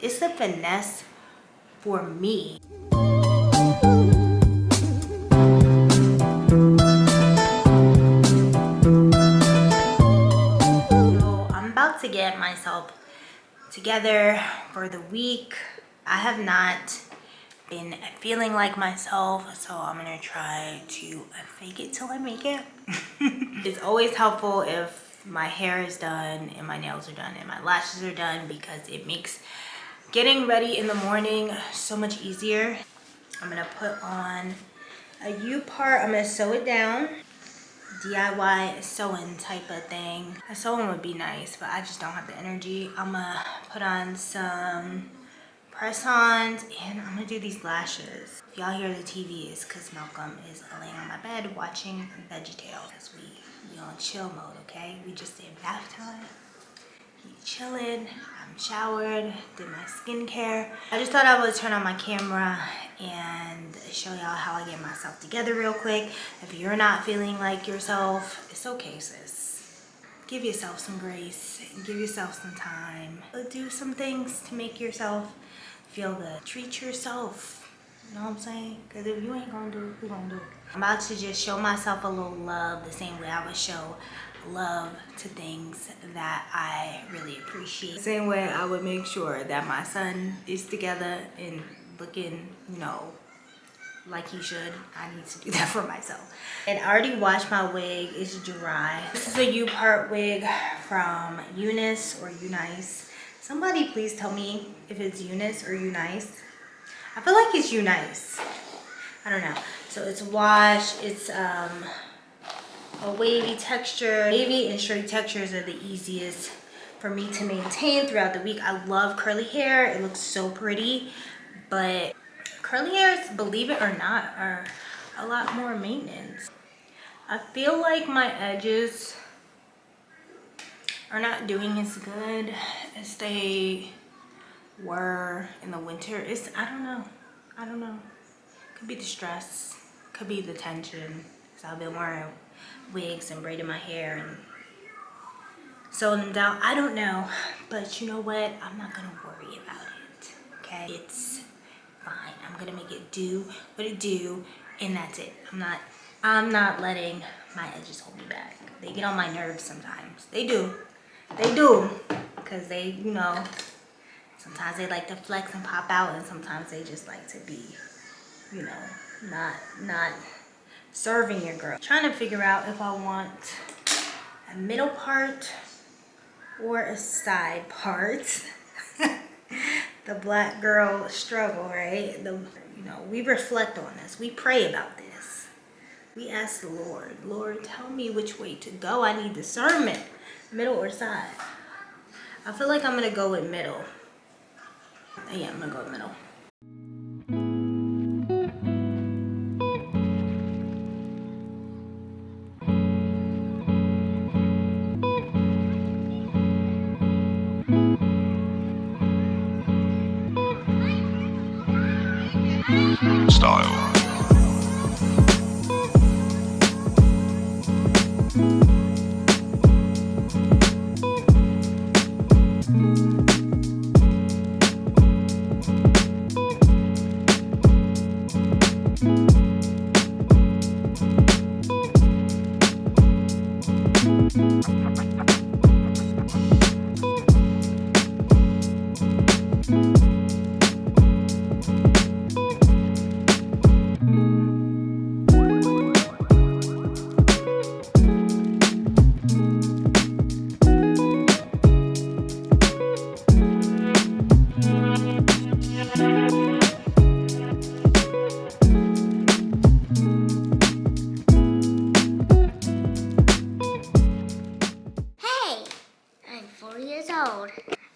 It's the finesse for me. So I'm about to get myself together for the week. I have not been feeling like myself, so I'm gonna try to fake it till I make it. It's always helpful if my hair is done and my nails are done and my lashes are done, because it makes getting ready in the morning so much easier. I'm gonna put on a U part. I'm gonna sew it down. DIY sewing type of thing. A sewing would be nice, but I just don't have the energy. I'm gonna put on some press-ons and I'm gonna do these lashes. If y'all hear the TV, it's because Malcolm is laying on my bed watching VeggieTales, because we on chill mode, okay? We just did bath time. He's chilling. I'm showered, did my skincare. I just thought I would turn on my camera and show y'all how I get myself together real quick. If you're not feeling like yourself, it's okay, sis. Give yourself some grace and give yourself some time. Do some things to make yourself feel good. Treat yourself, you know what I'm saying? Because if you ain't gonna do it, who gonna do it? I'm about to just show myself a little love the same way I would show love to things that I really appreciate. The same way I would make sure that my son is together and looking, you know, like he should. I need to do that for myself. And I already washed my wig. It's dry. This is a U-part wig from Eunice or Unice. Somebody please tell me if it's Eunice or Unice. I feel like it's Unice. I don't know. So it's washed. It's a wavy texture. Wavy and straight textures are the easiest for me to maintain throughout the week. I love curly hair. It looks so pretty, but curly hairs, believe it or not, are a lot more maintenance. I feel like my edges are not doing as good as they were in the winter. I don't know. Could be the stress, could be the tension, because I've been wearing wigs and braiding my hair and sewing them down. I don't know, but you know what? I'm not gonna worry about it, okay? It's fine. I'm gonna make it do what it do, and that's it. I'm not letting my edges hold me back. They get on my nerves sometimes. They do, because they, you know, sometimes they like to flex and pop out, and sometimes they just like to be, you know, not serving your girl. Trying to figure out if I want a middle part or a side part. The black girl struggle, right? You know, we reflect on this. We pray about this. We ask the Lord, Lord, tell me which way to go. I need discernment, middle or side. I feel like I'm gonna go with middle. Yeah, I'm gonna go with middle. Style.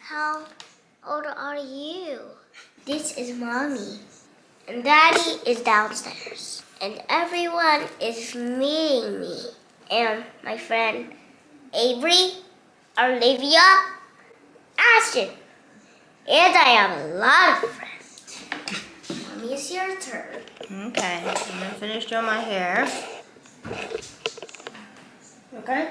How old are you? This is Mommy. And Daddy is downstairs. And everyone is meeting me. And my friend Avery, Olivia, Ashton. And I have a lot of friends. Mommy, it's your turn. Okay, I'm gonna finish doing my hair. Okay?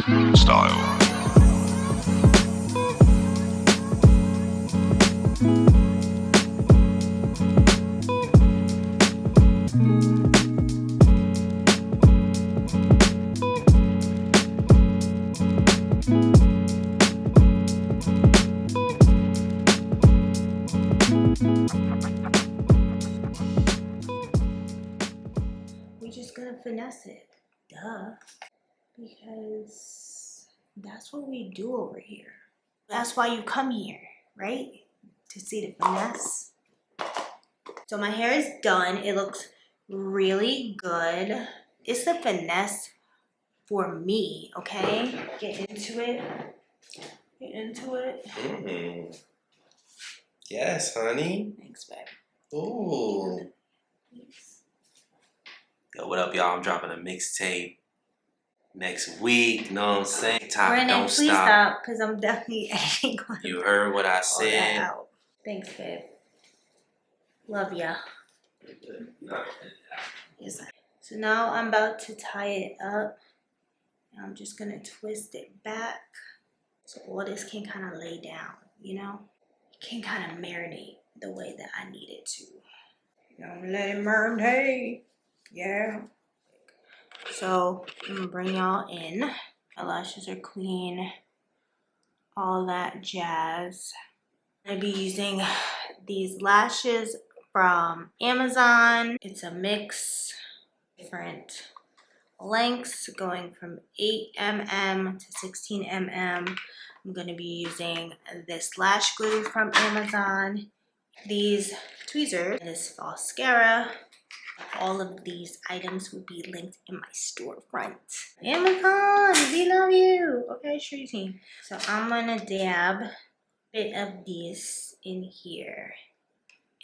Style. We're just gonna finesse it. Duh. Because that's what we do over here. That's why you come here, right? To see the finesse. So my hair is done. It looks really good. It's the finesse for me, okay? Get into it. Get into it. Mm. Yes, honey. Thanks, babe. Ooh. Yo, what up, y'all? I'm dropping a mixtape next week. Know what I'm saying? Topic Brandon, don't please stop. stop, because I'm definitely going to You heard what I pull that said. out. Thanks, babe. Love ya. Yes, sir. So now I'm about to tie it up. I'm just gonna twist it back so all this can kind of lay down, you know? It can kind of marinate the way that I need it to. Let it marinate. Yeah. So I'm gonna bring y'all in. My lashes are clean. All that jazz. I'm gonna be using these lashes from Amazon. It's a mix, different lengths going from 8mm to 16mm. I'm gonna be using this lash glue from Amazon, these tweezers, and this mascara. All of these items will be linked in my storefront. Amazon, we love you. Okay, Shreezy. So I'm gonna dab a bit of this in here.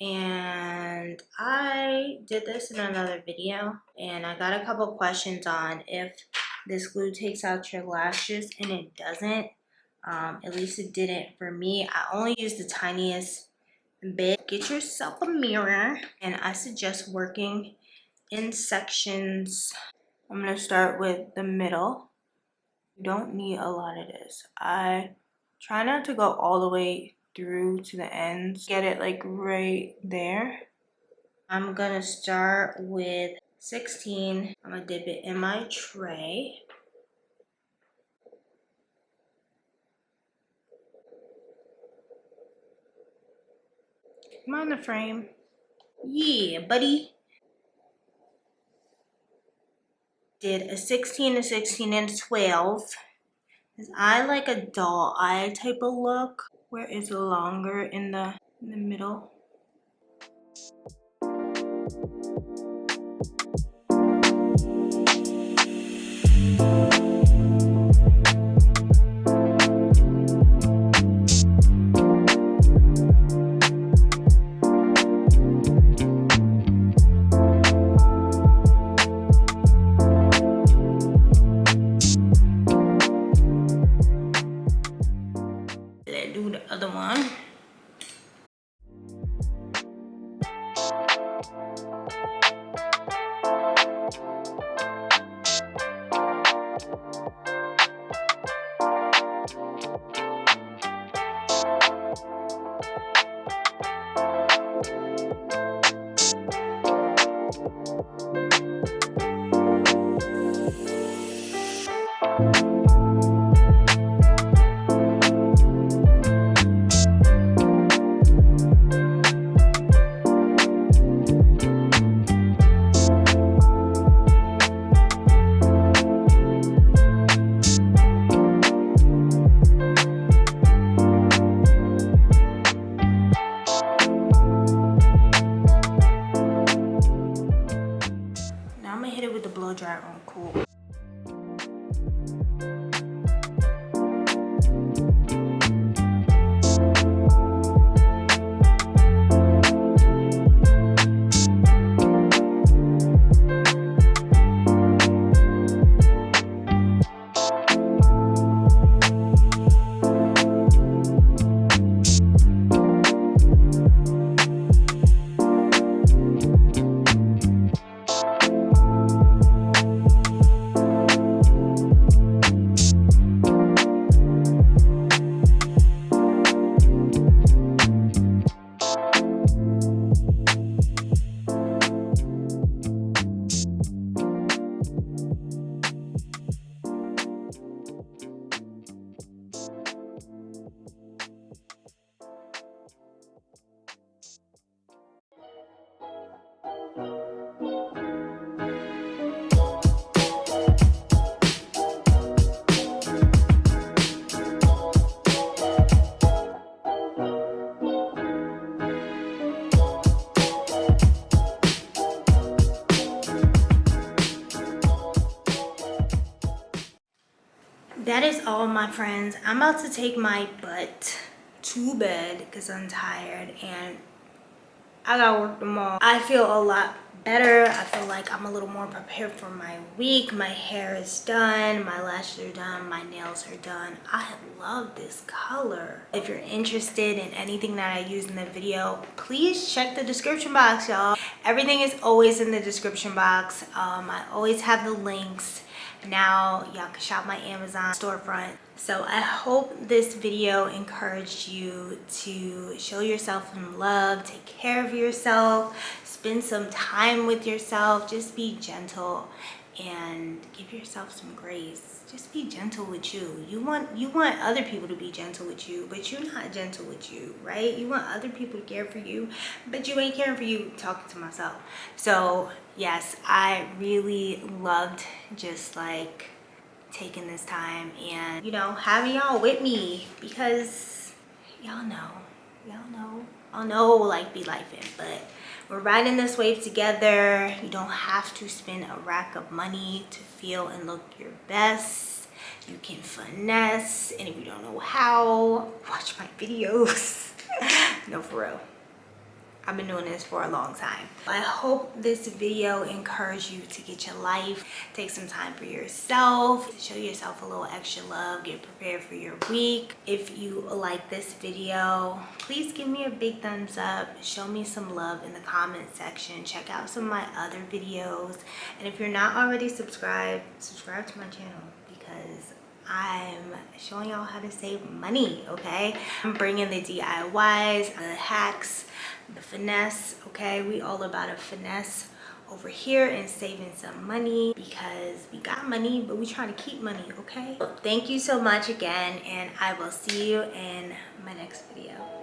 And I did this in another video, and I got a couple questions on if this glue takes out your lashes, and it doesn't. At least it didn't for me. I only used the tiniest bit. Get yourself a mirror, and I suggest working in sections. I'm gonna start with the middle. You don't need a lot of this. I try not to go all the way through to the ends. Get it like right there. I'm gonna start with 16. I'm gonna dip it in my tray. Come on, the frame. Yeah, buddy. Did a 16, a 16, and 12. Cause I like a doll eye type of look where it's longer in the middle. Let's do the other one. Now I'm gonna hit it with the blow dryer on cool. that is all, my friends. I'm about to take my butt to bed because I'm tired and I gotta work tomorrow. I feel a lot better. I feel like I'm a little more prepared for my week. My hair is done, my lashes are done, my nails are done. I love this color. If you're interested in anything that I use in the video, please check the description box, y'all. Everything is always in the description box. I always have the links. Now y'all can shop my Amazon storefront. So I hope this video encouraged you to show yourself some love, take care of yourself, spend some time with yourself, just be gentle and give yourself some grace. Just be gentle with you. You want other people to be gentle with you, but you're not gentle with you, right? You want other people to care for you, but you ain't caring for you. Talking to myself. So yes, I really loved just like taking this time and having y'all with me, because y'all know like be life in, but we're riding this wave together. You don't have to spend a rack of money to feel and look your best. You can finesse, and if you don't know how, watch my videos. No, for real, I've been doing this for a long time. I hope this video encouraged you to get your life, take some time for yourself, show yourself a little extra love, get prepared for your week. If you like this video, please give me a big thumbs up, show me some love in the comment section, check out some of my other videos, and if you're not already subscribed, subscribe to my channel because I'm showing y'all how to save money, okay? I'm bringing the DIYs, the hacks, the finesse, okay? We all about a finesse over here and saving some money because we got money, but we trying to keep money, okay? Thank you so much again, and I will see you in my next video.